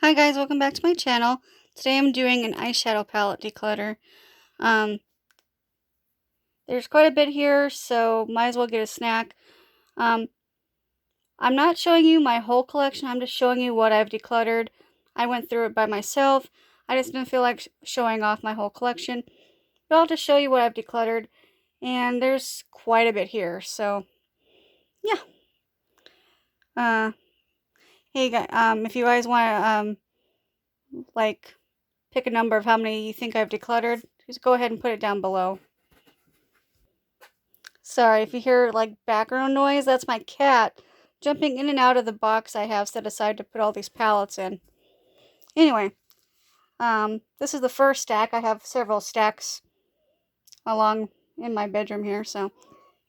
Hi guys, welcome back to my channel. Today I'm doing an eyeshadow palette declutter. Um, there's quite a bit here, so might as well get a snack. Um, I'm not showing you my whole collection, I'm just showing you what I've decluttered. I went through it by myself. I just didn't feel like showing off my whole collection. But I'll just show you what I've decluttered. And there's quite a bit here, so yeah. Hey guys, if you guys want to, like, pick a number of how many you think I've decluttered, just go ahead and put it down below. Sorry if you hear like background noise, that's my cat jumping in and out of the box I have set aside to put all these palettes in. Anyway, this is the first stack. I have several stacks along in my bedroom here, so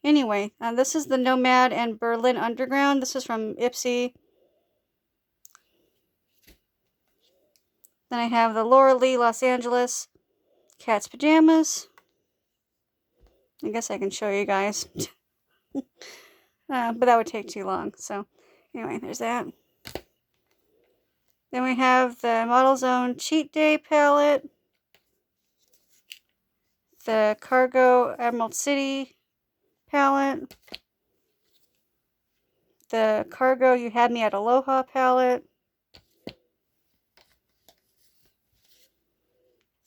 anyway, this is the Nomad and Berlin Underground. This is from Ipsy. Then I have the Laura Lee Los Angeles Cat's Pajamas. I guess I can show you guys. But that would take too long, so anyway, there's that. Then we have the Model's Own Cheat Day palette, the Cargo Emerald City palette, the Cargo You Had Me at Aloha palette,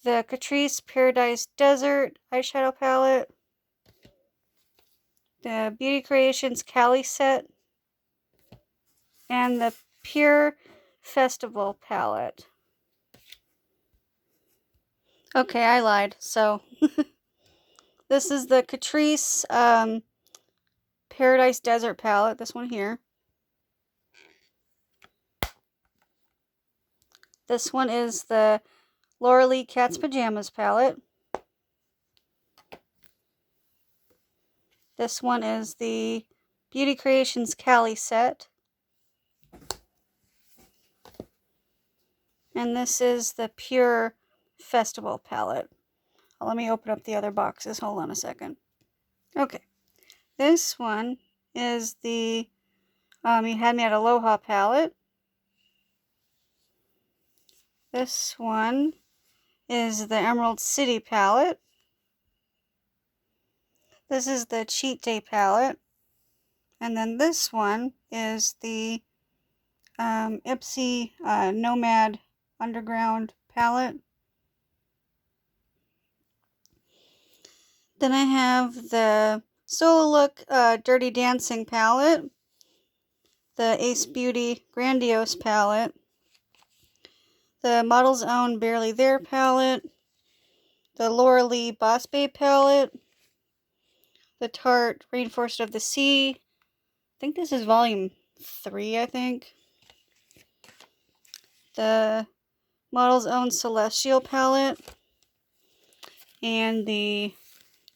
the Catrice Paradise Desert eyeshadow palette, the Beauty Creations Cali set, and the Pure Festival palette. Okay, I lied. So, this is the Catrice Paradise Desert palette, this one here. This one is the Laura Lee Cat's Pajamas palette. This one is the Beauty Creations Cali set. And this is the Pure Festival palette. Let me open up the other boxes. Hold on a second. Okay. This one is the You Had Me at Aloha palette. This one is the Emerald City palette. This is the Cheat Day palette. And then this one is the Ipsy Nomad Underground palette. Then I have the Solo Look Dirty Dancing palette, the Ace Beauty Grandiose palette, the Model's Own Barely There palette, the Laura Lee Boss Babe palette, the Tarte Rainforest of the Sea. I think this is volume 3, I think. The Model's Own Celestial palette, and the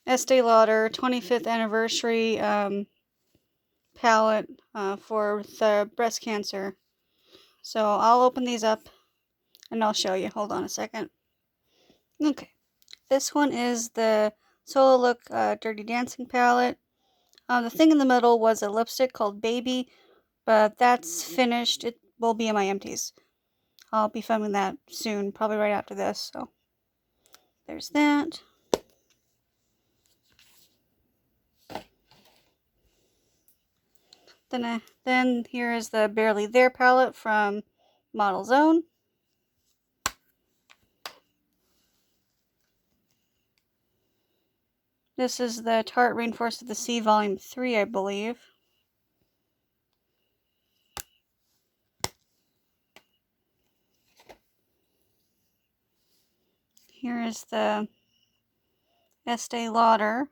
Estee Lauder 25th anniversary palette for the breast cancer. So I'll open these up and I'll show you. Hold on a second. Okay, this one is the Solo Look Dirty Dancing palette. The thing in the middle was a lipstick called Baby, but that's finished. It will be in my empties. I'll be filming that soon, probably right after this. So there's that. Then here is the Barely There palette from Model's Own. This is the Tarte Rainforest of the Sea Volume 3, I believe. Here is the Estee Lauder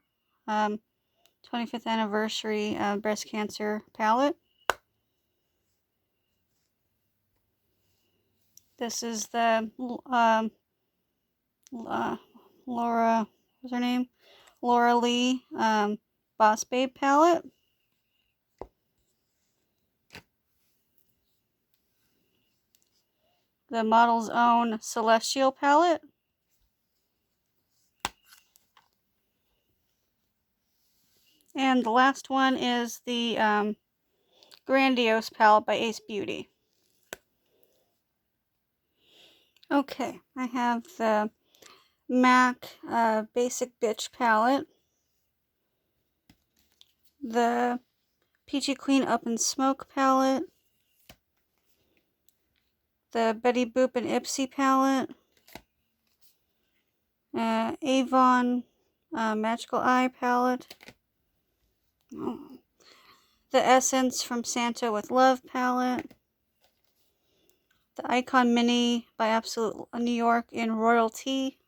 25th anniversary breast cancer palette. This is the Laura, what's her name? Laura Lee Boss Babe palette. The Model's Own Celestial palette. And the last one is the Grandiose palette by Ace Beauty. Okay, I have the MAC Basic Bitch palette, the Peachy Queen Up in Smoke palette, the Betty Boop and Ipsy palette, Avon Magical Eye palette, the Essence from Santa with Love palette, the Icon Mini by Absolute New York in Royalty,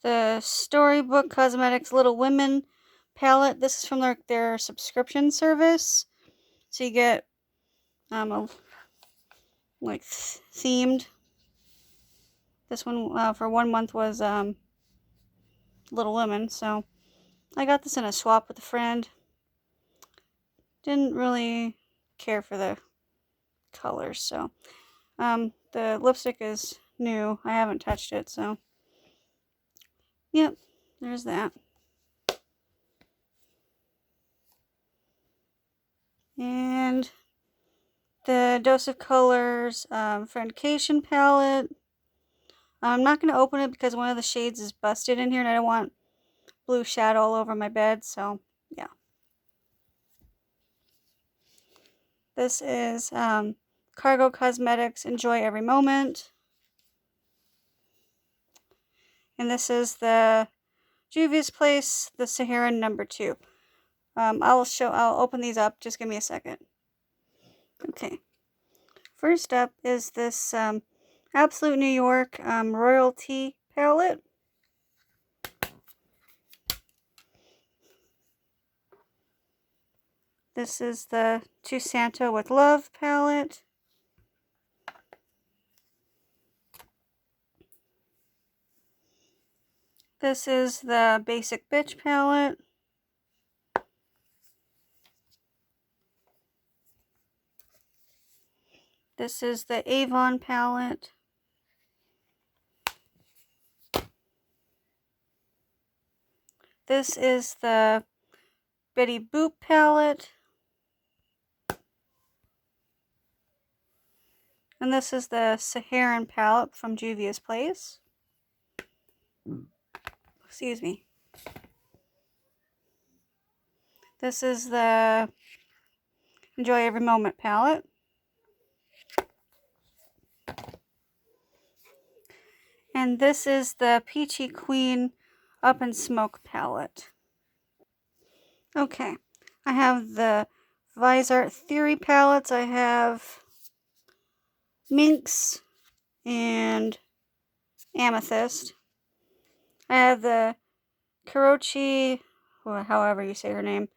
the Storybook Cosmetics Little Women palette. This is from their subscription service, so you get like themed. This one for 1 month was Little Women, so I got this in a swap with a friend. Didn't really care for the colors, so the lipstick is new. I haven't touched it, so yep, there's that. And the Dose of Colors Friendcation palette. I'm not going to open it because one of the shades is busted in here and I don't want blue shadow all over my bed, so yeah. This is Cargo Cosmetics Enjoy Every Moment. And this is the Juvia's Place, the Saharan number 2. I'll open these up. Just give me a second. Okay. First up is this Absolute New York Royalty palette. This is the To Santa with Love palette. This is the Basic Bitch palette. This is the Avon palette. This is the Betty Boop palette. And this is the Saharan palette from Juvia's Place. Excuse me. This is the Enjoy Every Moment palette. And this is the Peachy Queen Up in Smoke palette. Okay, I have the Visart Theory palettes. I have Minx and Amethyst. I have the Karochi, however you say her name,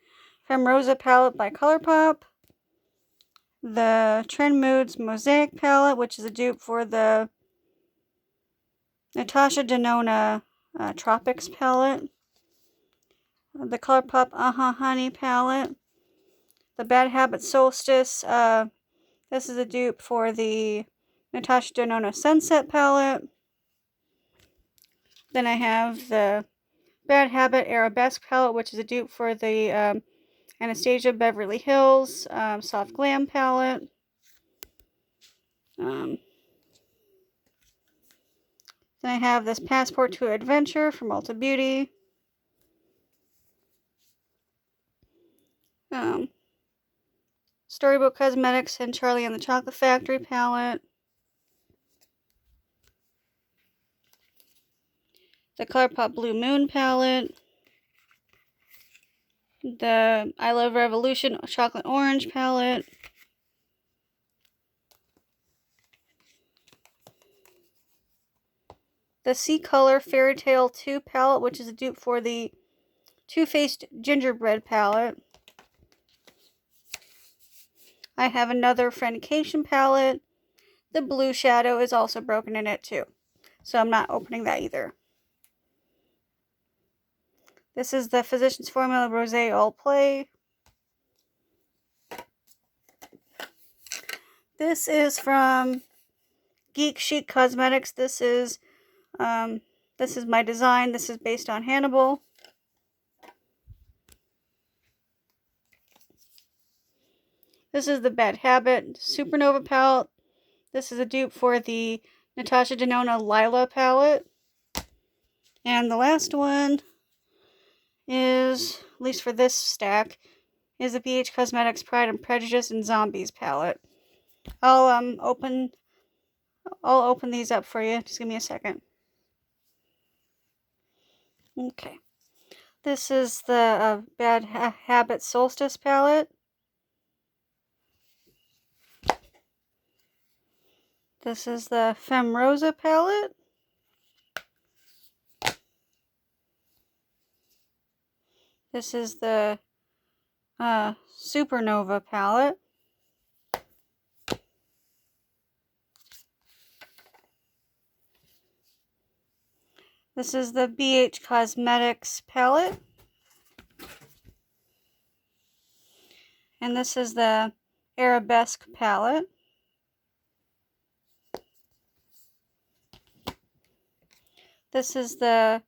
Femrosa palette by Colourpop. The Trend Moods Mosaic palette, which is a dupe for the Natasha Denona Tropics palette. The Colourpop Honey palette. The Bad Habit Solstice. This is a dupe for the Natasha Denona Sunset palette. Then I have the Bad Habit Arabesque palette, which is a dupe for the Anastasia Beverly Hills Soft Glam palette. Then I have this Passport to Adventure from Ulta Beauty. Storybook Cosmetics and Charlie and the Chocolate Factory palette. The Colourpop Blue Moon palette. The I Love Revolution Chocolate Orange palette. The Sea Color Fairy Tale 2 palette, which is a dupe for the Too Faced Gingerbread palette. I have another Friendcation palette. The blue shadow is also broken in it too, so I'm not opening that either. This is the Physicians Formula Rosé All Play. This is from Geek Chic Cosmetics. This is my design. This is based on Hannibal. This is the Bad Habit Supernova palette. This is a dupe for the Natasha Denona Lila palette. And the last one is, at least for this stack, is the BH Cosmetics Pride and Prejudice and Zombies palette. I'll open these up for you. Just give me a second. Okay. This is the Bad Habit Solstice palette. This is the Femme Rosa palette. This is the Supernova palette. This is the BH Cosmetics palette. And this is the Arabesque palette. This is the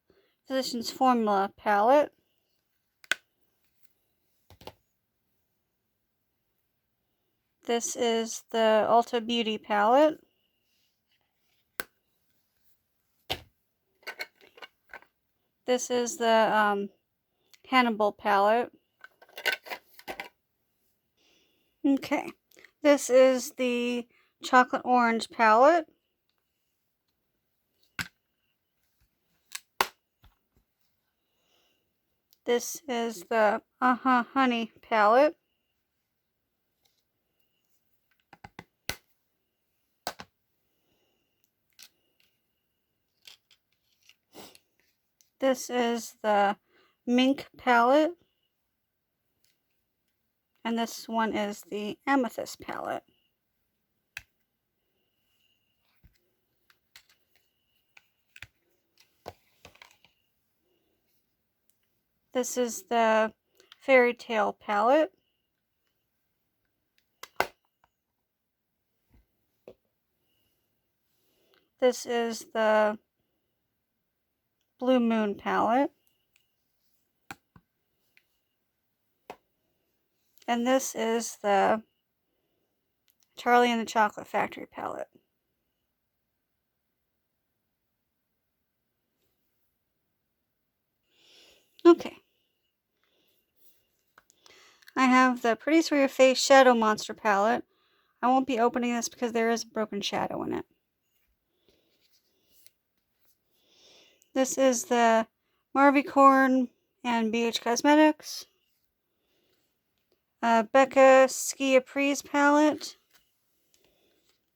Physicians Formula palette. This is the Ulta Beauty palette. This is the Hannibal palette. Okay, this is the Chocolate Orange palette. This is the Honey palette. This is the Mink palette. And this one is the Amethyst palette. This is the Fairy Tale palette. This is the Blue Moon palette. And this is the Charlie and the Chocolate Factory palette. Okay. I have the Pretties for Your Face Shadow Monster palette. I won't be opening this because there is a broken shadow in it. This is the Marvicorn and BH Cosmetics. Becca Skiaprise palette.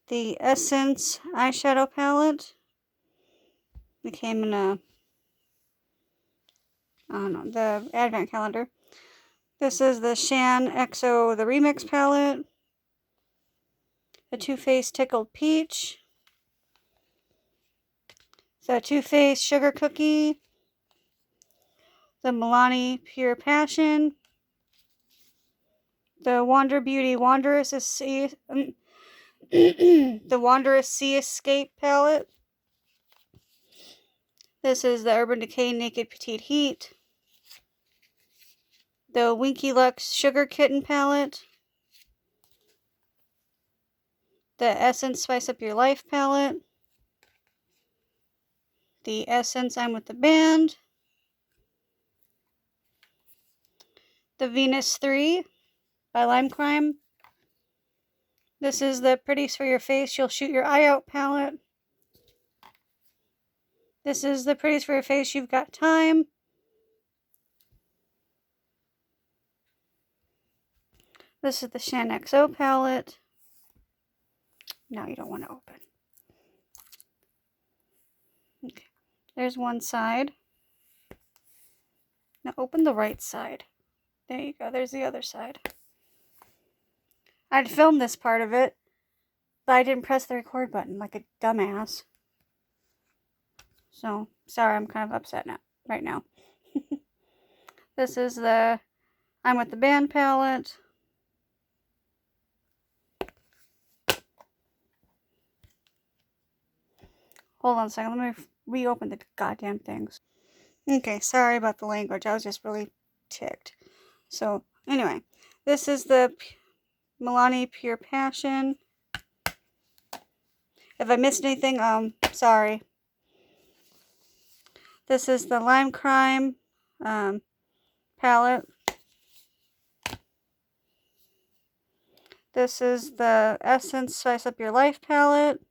The Essence eyeshadow palette. It came in a, I don't know, the advent calendar. This is the Shan EXO the Remix palette. The Too Faced Tickled Peach. The Too Faced Sugar Cookie. The Milani Pure Passion. The Wander Beauty Wanderous Sea the Wanderous Sea Escape palette. This is the Urban Decay Naked Petite Heat. The Winky Lux Sugar Kitten palette. The Essence Spice Up Your Life palette. The Essence I'm With the Band. The Venus 3 by Lime Crime. This is the Pretties for Your Face You'll Shoot Your Eye Out palette. This is the Pretties for Your Face You've Got Time. This is the Shan XO palette. Now you don't want to open. Okay, there's one side. Now open the right side. There you go, there's the other side. I'd filmed this part of it, but I didn't press the record button like a dumbass. So, sorry, I'm kind of upset now, right now. This is the I'm With the Band palette. Hold on a second, let me reopen the goddamn things. Okay, sorry about the language, I was just really ticked. So, anyway, this is the Milani Pure Passion. If I missed anything, sorry. This is the Lime Crime palette. This is the Essence Spice Up Your Life palette.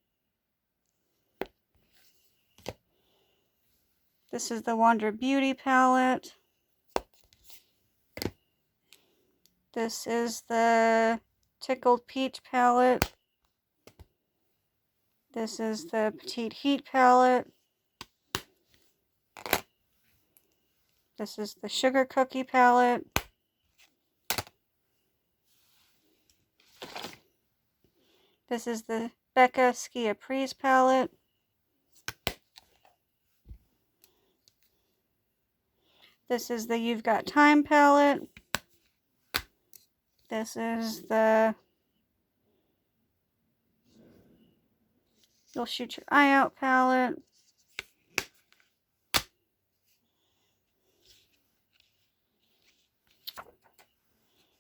This is the Wander Beauty palette. This is the Tickled Peach palette. This is the Petite Heat palette. This is the Sugar Cookie palette. This is the Becca Ski Apres palette. This is the You've Got Time palette. This is the You'll Shoot Your Eye Out palette.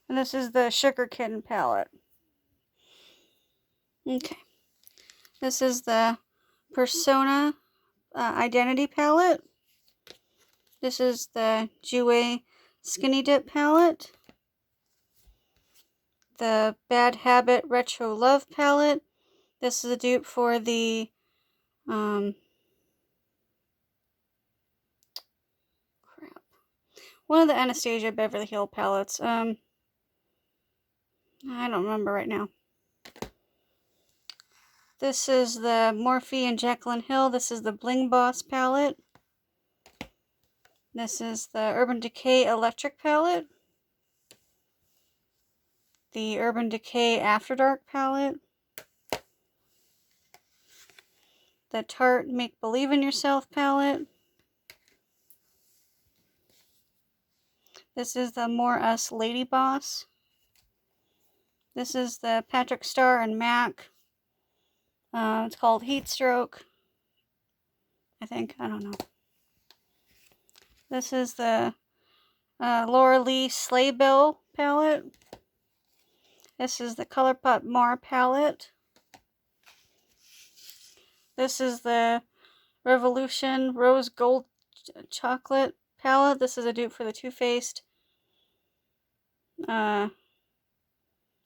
And this is the Sugar Kitten palette. Okay. This is the Persona Identity palette. This is the Jouer Skinny Dip palette. The Bad Habit Retro Love palette. This is a dupe for the crap. One of the Anastasia Beverly Hills palettes. I don't remember right now. This is the Morphe and Jaclyn Hill. This is the Bling Boss palette. This is the Urban Decay Electric palette. The Urban Decay After Dark palette. The Tarte Make Believe in Yourself palette. This is the More Us Lady Boss. This is the Patrick Starr and MAC. It's called Heat Stroke, I think. I don't know. This is the Laura Lee Sleigh Bell palette. This is the ColourPop Mar palette. This is the Revolution Rose Gold Chocolate palette. This is a dupe for the Too Faced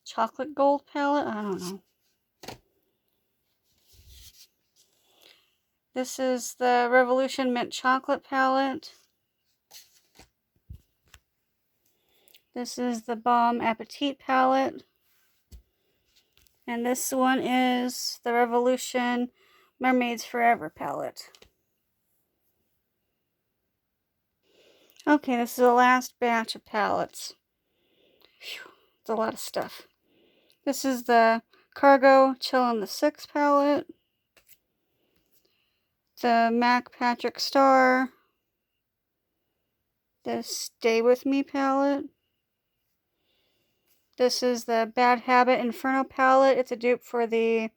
Chocolate Gold palette. I don't know. This is the Revolution Mint Chocolate palette. This is the Balm Appetit palette. And this one is the Revolution Mermaids Forever palette. Okay, this is the last batch of palettes. Phew, it's a lot of stuff. This is the Cargo Chillin' the Six palette. The MAC Patrick Starr. The Stay With Me palette. This is the Bad Habit Inferno palette. It's a dupe for the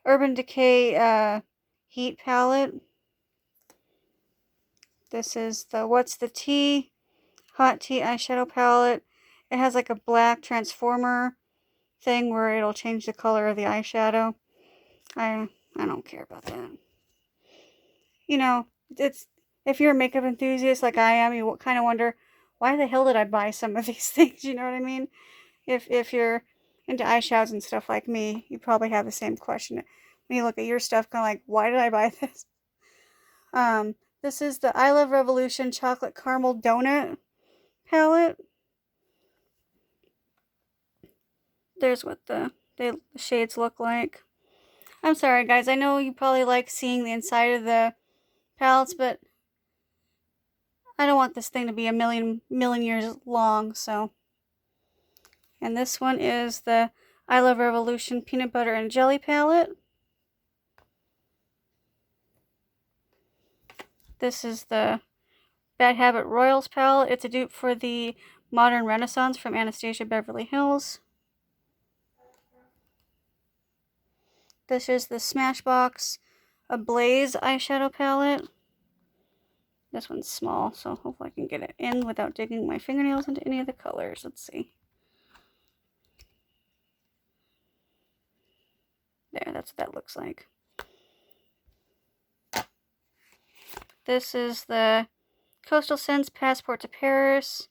Urban Decay Heat palette. This is the What's the Tea Hot Tea Eyeshadow palette. It has like a black transformer thing where it'll change the color of the eyeshadow. I don't care about that. You know, it's if you're a makeup enthusiast like I am, you kind of wonder, why the hell did I buy some of these things? You know what I mean? If you're into eyeshadows and stuff like me, you probably have the same question. When you look at your stuff, kind of like, why did I buy this? This is the I Love Revolution Chocolate Caramel Donut palette. There's what the shades look like. I'm sorry, guys. I know you probably like seeing the inside of the palettes, but I don't want this thing to be a million years long, so. And this one is the I Love Revolution Peanut Butter and Jelly palette. This is the Bad Habit Royals palette. It's a dupe for the Modern Renaissance from Anastasia Beverly Hills. This is the Smashbox Ablaze eyeshadow palette. This one's small, so hopefully I can get it in without digging my fingernails into any of the colors. Let's see. There, that's what that looks like. This is the Coastal Scents Passport to Paris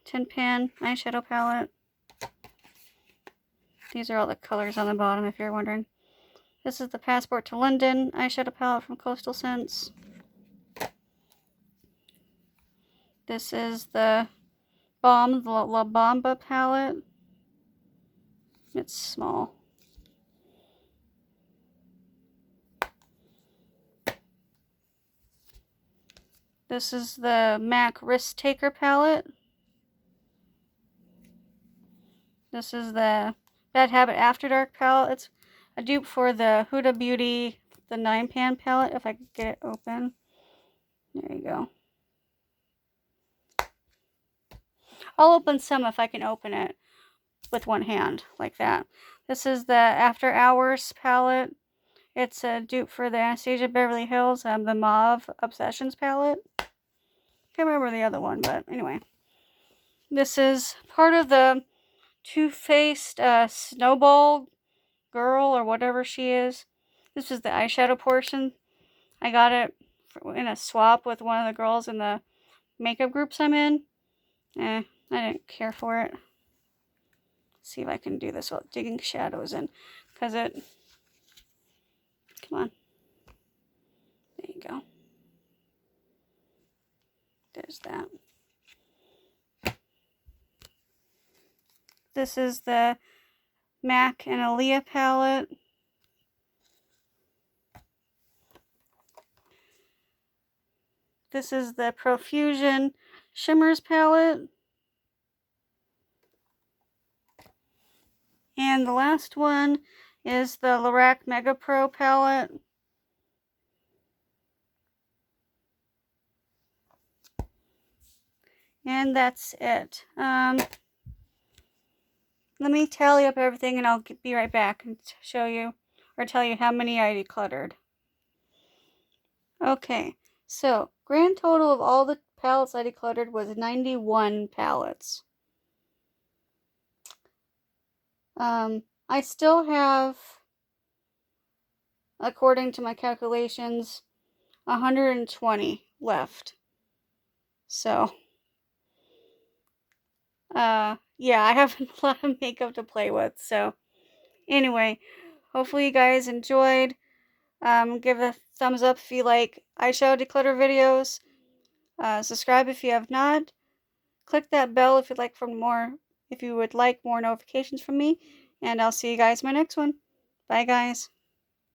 Tin Pan eyeshadow palette. These are all the colors on the bottom, if you're wondering. This is the Passport to London eyeshadow palette from Coastal Scents. This is the Balm, the La Bamba palette. It's small. This is the MAC Risk Taker palette. This is the Bad Habit After Dark palette. It's a dupe for the Huda Beauty, the 9-pan palette, if I could get it open. There you go. I'll open some if I can open it with one hand, like that. This is the After Hours palette. It's a dupe for the Anastasia Beverly Hills, the Mauve Obsessions palette. Can't remember the other one, but anyway. This is part of the Too Faced Snowball Girl, or whatever she is. This is the eyeshadow portion. I got it in a swap with one of the girls in the makeup groups I'm in. I didn't care for it. Let's see if I can do this while digging shadows in, because it... Come on. There you go. There's that. This is the MAC and Aaliyah palette. This is the Profusion Shimmers palette. And the last one is the Lorac Mega Pro palette. And that's it. Let me tally up everything and I'll be right back and show you or tell you how many I decluttered. Okay, so grand total of all the palettes I decluttered was 91 palettes. I still have, according to my calculations, 120 left. So, yeah, I have a lot of makeup to play with. So, anyway, hopefully you guys enjoyed. Give a thumbs up if you like eyeshadow declutter videos. Subscribe if you have not. Click that bell if you would like more notifications from me. And I'll see you guys in my next one. Bye, guys.